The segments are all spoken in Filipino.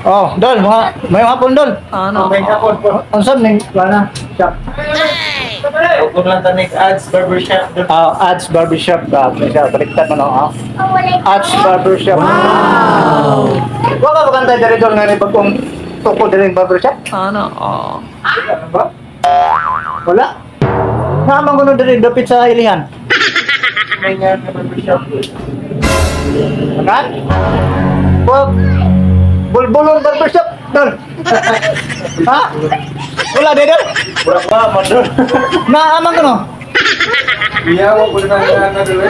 Oh, Dol, may hapon Dol. Ano? May hapon po. Ang saan ning wala shop. Kung lang tanig ads barbershop. Ads Barbershop. May siya baliktad mo no. Ads Barbershop. Wow. Wala ba kanta diri Dol nga ni pagkong tukod diri barbershop? Ano? Oh. Ano ba? Wala. Naman ko no diri dapit sa ilihan. May nga na barbershop. Kan? Wag. Bulbulon barbershop, Dol. Ha? Wala din, Dol. Wala pa, madol. Naaman ko no. Iyaw ko na nga dulu.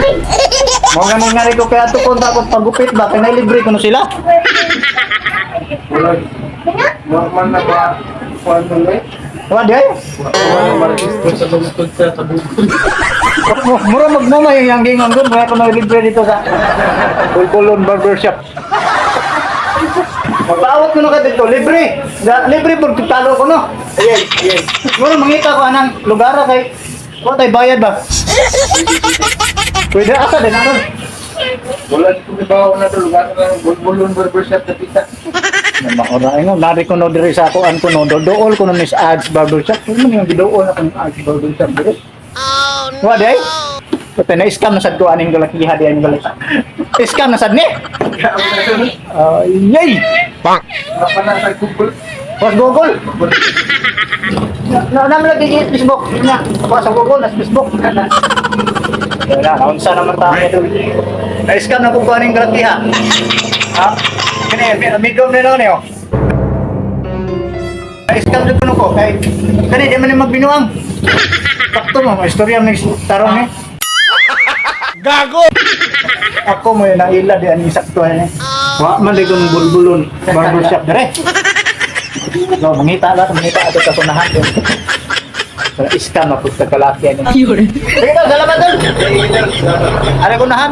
Mga ganun nga rin ko kaya ito kung tapos pagupit ba, pinalibre ko no sila. Wala. Normal na ba? Kuan dulu. Wala di ay. Wala ma-register sa bukod sa bukod. Mura magmamay yung gingang doon, kaya ko nalibre dito sa Bulbulon Barbershop. Magpaawat ko no ka dito, libre. Libre po, talo ko no. Yes, yes. Mura mangita ko anang lugar kay wala tayo bayad ba? Pwede asa din ano? Wala ko ba na dulu lugar ng bulbulon barbershop na pita. Makuray nga, nari ko no diri sa ako, ko no, dool ko no ni sa Ads Barbershop. Ano man yung gidool na kung Ads Barbershop diri? Oh no! Wala day? Pati na-scam na sad ko aning galakiha di ang galit. Scam na sad ni? Yay! Apa na sa Google? Was Google? Naman lagi sa Facebook. Nya, ako sa Google, na sa Facebook. Wala, naunsa naman tayo doon. Na-scam na kung aning galakiha. Ha? Kani, amigo na lang niyo. Na-scam din ko kay kani di man ni magbinuang. Sakto mo, istorya mo tarong ni. Gago! Ako mo yung naila di ang isakto ni. Wa man di kong bulbulon barbershop dire. So, mangita ato sa sunahan yun. So, scam ako sa kalaki niya. Yun. Sige daw, salamat doon. Ano ko nahan?